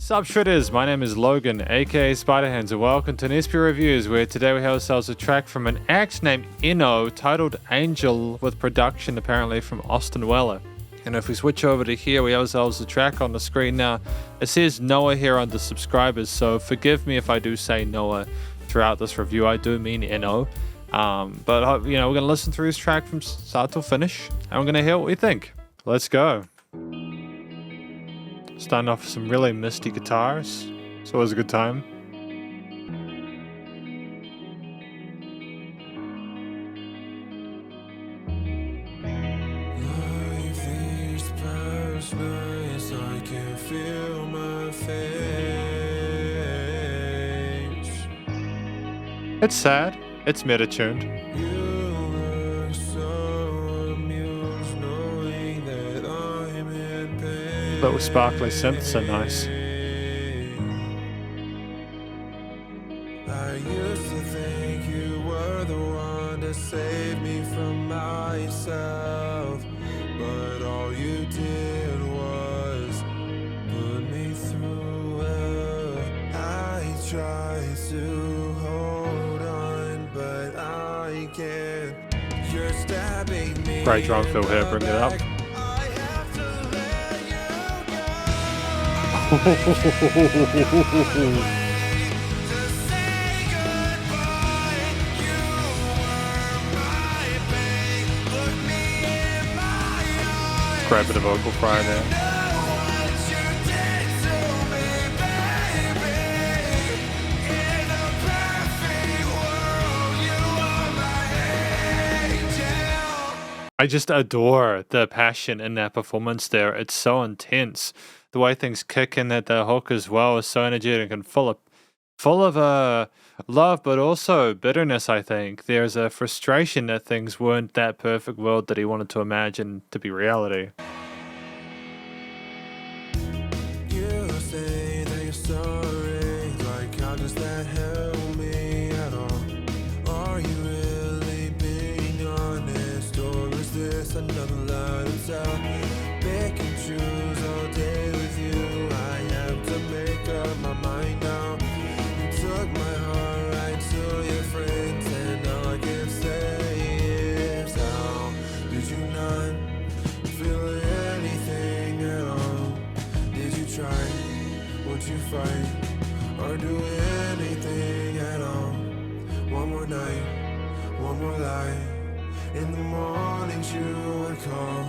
Sup Shredders, my name is Logan, aka Spiderhands, and welcome to an SP Reviews, where today we have ourselves a track from an act named Enno titled Angel, with production apparently from Austin Weller. And if we switch over to here, we have ourselves a track on the screen now. It says Noah here under subscribers, so forgive me if I do say Noah throughout this review. I do mean Enno. But we're going to listen through this track from start to finish, and we're going to hear what we think. Let's go. Starting off with some really misty guitars. It's always a good time. Life is past nice, I can feel my face. It's sad. It's meta-tuned. You look so amused knowing that I'm in pain. Little sparkly synths are nice. I used to think you were the one to save me from myself, but all you did was put me through hell. I tried to hold on, but I can't. You're stabbing me. Great drum fill here, bring it up. I have to let you go. Great bit of vocal fry there. I just adore the passion in that performance there. It's so intense. The way things kick in at the hook as well is so energetic and full of love, but also bitterness, I think. There's a frustration that things weren't that perfect world that he wanted to imagine to be reality. You say that you're sorry, like how does that help me at all? Are you really being honest, or is this another lie to tell? Pick and choose all day with you, I have to make up my mind now. You took my heart right to your friends, and all I can say is how did you not feel anything at all? Did you try? Would you fight? Or do anything at all? One more night, one more lie. In the mornings you would call,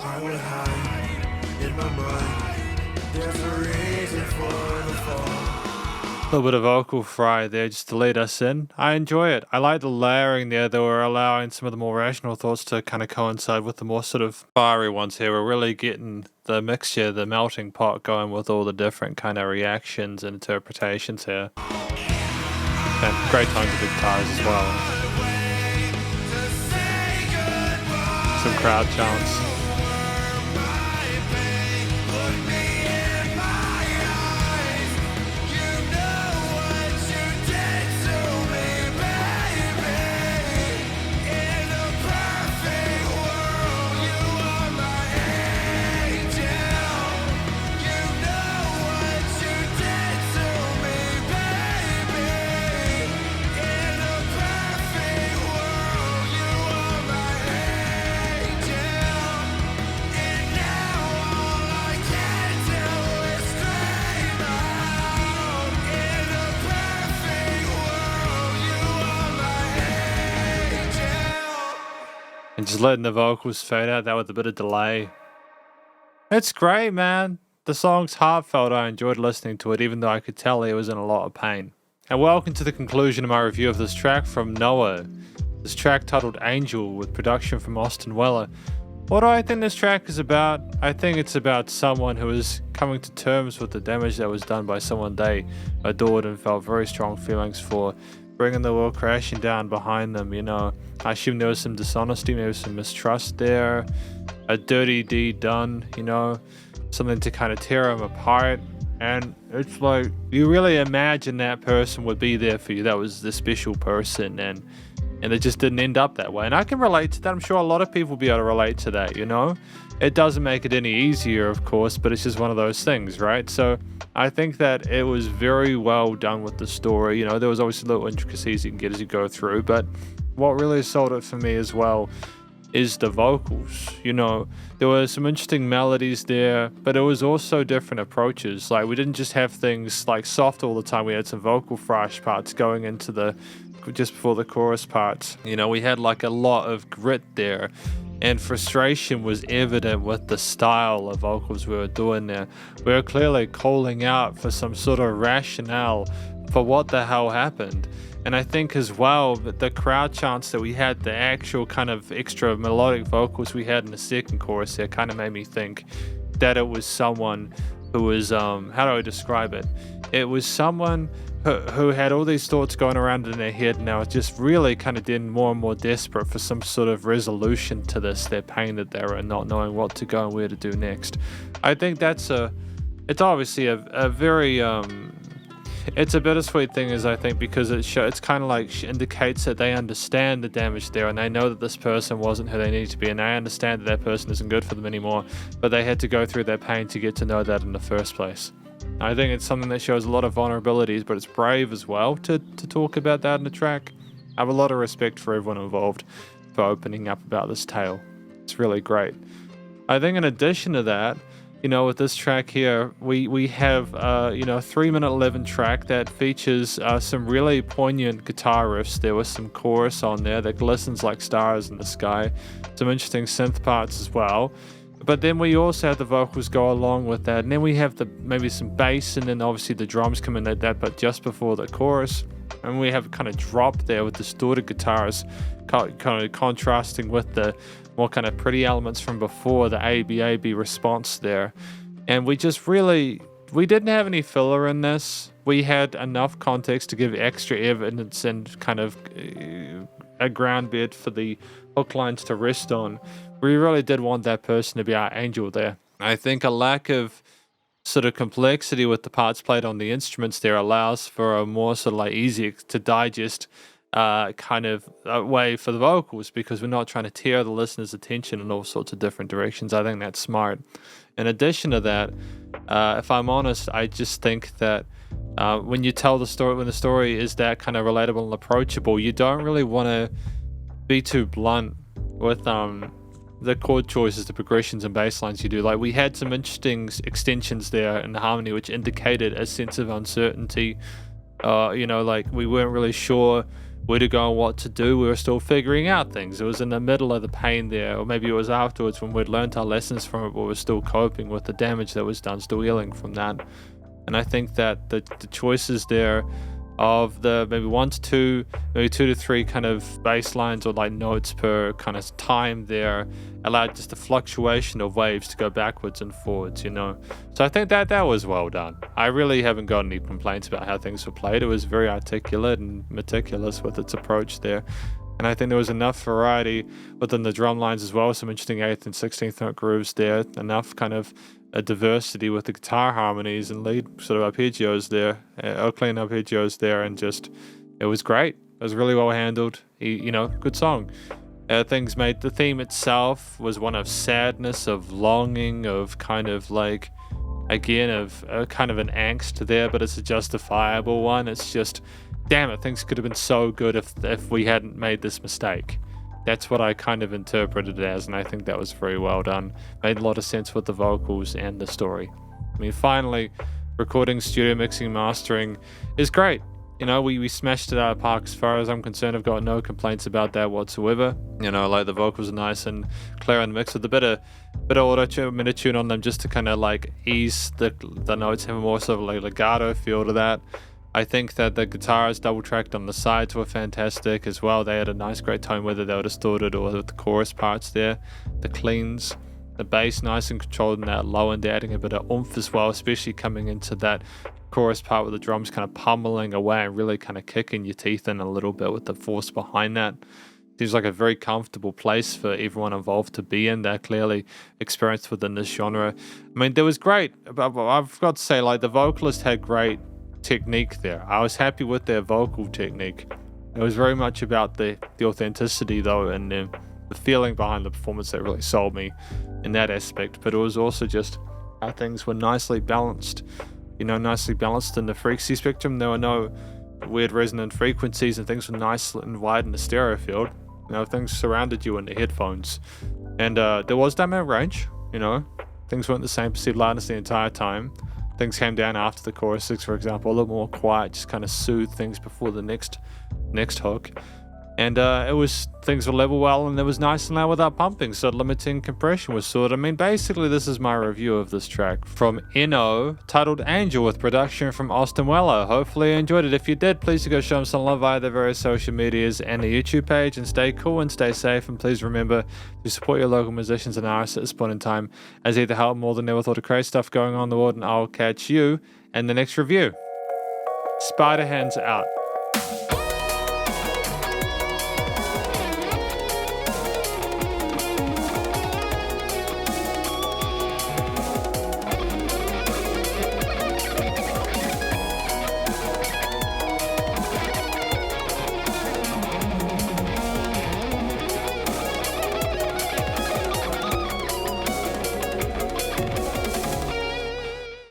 I would hide in my mind. There's a reason for the fall. A little bit of vocal fry there just to lead us in. I enjoy it. I like the layering there that we're allowing some of the more rational thoughts to kind of coincide with the more sort of fiery ones here. We're really getting the mixture, the melting pot going with all the different kind of reactions and interpretations here. And great tones of the guitars as well. Some crowd chants. And just letting the vocals fade out there with a bit of delay. It's great, man. The song's heartfelt. I enjoyed listening to it, even though I could tell he was in a lot of pain. And welcome to the conclusion of my review of this track from Noah. This track titled Angel, with production from Austin Weller. What do I think this track is about? I think it's about someone who is coming to terms with the damage that was done by someone they adored and felt very strong feelings for, bringing the world crashing down behind them, you know. I assume there was some dishonesty, maybe some mistrust there, a dirty deed done, you know, something to kind of tear them apart. And it's like, you really imagine that person would be there for you. That was the special person, and and it just didn't end up that way. And I can relate to that. I'm sure a lot of people will be able to relate to that, you know? It doesn't make it any easier, of course, but it's just one of those things, right? So I think that it was very well done with the story. You know, there was obviously little intricacies you can get as you go through, but what really sold it for me as well is the vocals. You know, there were some interesting melodies there, but it was also different approaches. Like, we didn't just have things like soft all the time. We had some vocal thrash parts going into the just before the chorus parts. You know, we had like a lot of grit there, and frustration was evident with the style of vocals we were doing there. We were clearly calling out for some sort of rationale for what the hell happened. And I think as well that the crowd chants that we had, the actual kind of extra melodic vocals we had in the second chorus there, kind of made me think that it was someone who was, how do I describe it? It was someone who had all these thoughts going around in their head, and they were just really kind of getting more and more desperate for some sort of resolution to this, their pain that they were in, not knowing what to go and where to do next. I think it's obviously a very, it's a bittersweet thing, as I think, because it's kind of like indicates that they understand the damage there, and they know that this person wasn't who they needed to be, and they understand that that person isn't good for them anymore, but they had to go through their pain to get to know that in the first place. I think it's something that shows a lot of vulnerabilities, but it's brave as well to talk about that in the track. I have a lot of respect for everyone involved for opening up about this tale. It's really great. I think in addition to that, you know, with this track here, we have, 3-minute 11 track that features some really poignant guitar riffs. There was some chorus on there that glistens like stars in the sky. Some interesting synth parts as well. But then we also have the vocals go along with that. And then we have maybe some bass, and then obviously the drums come in at that, but just before the chorus. And we have a kind of drop there with distorted guitars, kind of contrasting with the more kind of pretty elements from before, the A-B response there. And we didn't have any filler in this. We had enough context to give extra evidence and kind of a ground bed for the hook lines to rest on. We really did want that person to be our angel there. I think a lack of sort of complexity with the parts played on the instruments there allows for a more sort of like easy to digest kind of way for the vocals, because we're not trying to tear the listener's attention in all sorts of different directions. I think that's smart. In addition to that, if I'm honest, I just think that when you tell the story, when the story is that kind of relatable and approachable, you don't really want to be too blunt with the chord choices, the progressions and bass lines you do. Like, we had some interesting extensions there in the harmony which indicated a sense of uncertainty. Like, we weren't really sure where to go and what to do. We were still figuring out things. It was in the middle of the pain there, or maybe it was afterwards when we'd learned our lessons from it, but we're still coping with the damage that was done, still healing from that. And I think that the choices there of the maybe 1 to 2, maybe 2 to 3 kind of bass lines or like notes per kind of time there allowed just a fluctuation of waves to go backwards and forwards, you know. So I think that was well done. I really haven't got any complaints about how things were played. It was very articulate and meticulous with its approach there. And I think there was enough variety within the drum lines as well, some interesting 8th and 16th note grooves there, enough kind of a diversity with the guitar harmonies and lead sort of arpeggios there, clean arpeggios there, and just, it was great. It was really well handled, good song. Things made, the theme itself was one of sadness, of longing, of kind of like, again, of kind of an angst there, but it's a justifiable one. It's just, damn it, things could have been so good if we hadn't made this mistake. That's what I kind of interpreted it as, and I think that was very well done. Made a lot of sense with the vocals and the story. I mean, finally, recording, studio mixing, mastering is great. You know, we smashed it out of the park as far as I'm concerned. I've got no complaints about that whatsoever. You know, like the vocals are nice and clear in the mix with a bit of auto-tune, mid-tune on them just to kind of like ease the notes, have a more sort of like legato feel to that. I think that the guitars double-tracked on the sides were fantastic as well. They had a nice, great tone, whether they were distorted or with the chorus parts there. The cleans, the bass nice and controlled in that low end, adding a bit of oomph as well, especially coming into that chorus part with the drums kind of pummeling away and really kind of kicking your teeth in a little bit with the force behind that. Seems like a very comfortable place for everyone involved to be in. They're clearly experienced within this genre. I mean, there was great, I've got to say, like, the vocalist had great technique there. I was happy with their vocal technique. It was very much about the authenticity though, and the feeling behind the performance that really sold me in that aspect. But it was also just how things were nicely balanced, nicely balanced in the frequency spectrum. There were no weird resonant frequencies, and things were nice and wide in the stereo field. Things surrounded you in the headphones, and there was dynamic range. Things weren't the same perceived loudness the entire time. Things came down after the choruses, for example, a little more quiet, just kind of soothe things before the next hook. And things were level well, and it was nice and loud without pumping, so limiting compression was sorted. Basically, this is my review of this track from Enno, titled Angel, with production from Austin Weller. Hopefully you enjoyed it. If you did, please go show him some love via the various social medias and the YouTube page, and stay cool and stay safe, and please remember to support your local musicians and artists at this point in time, as either help more than ever thought of crazy stuff going on in the world, and I'll catch you in the next review. Spiderhands out.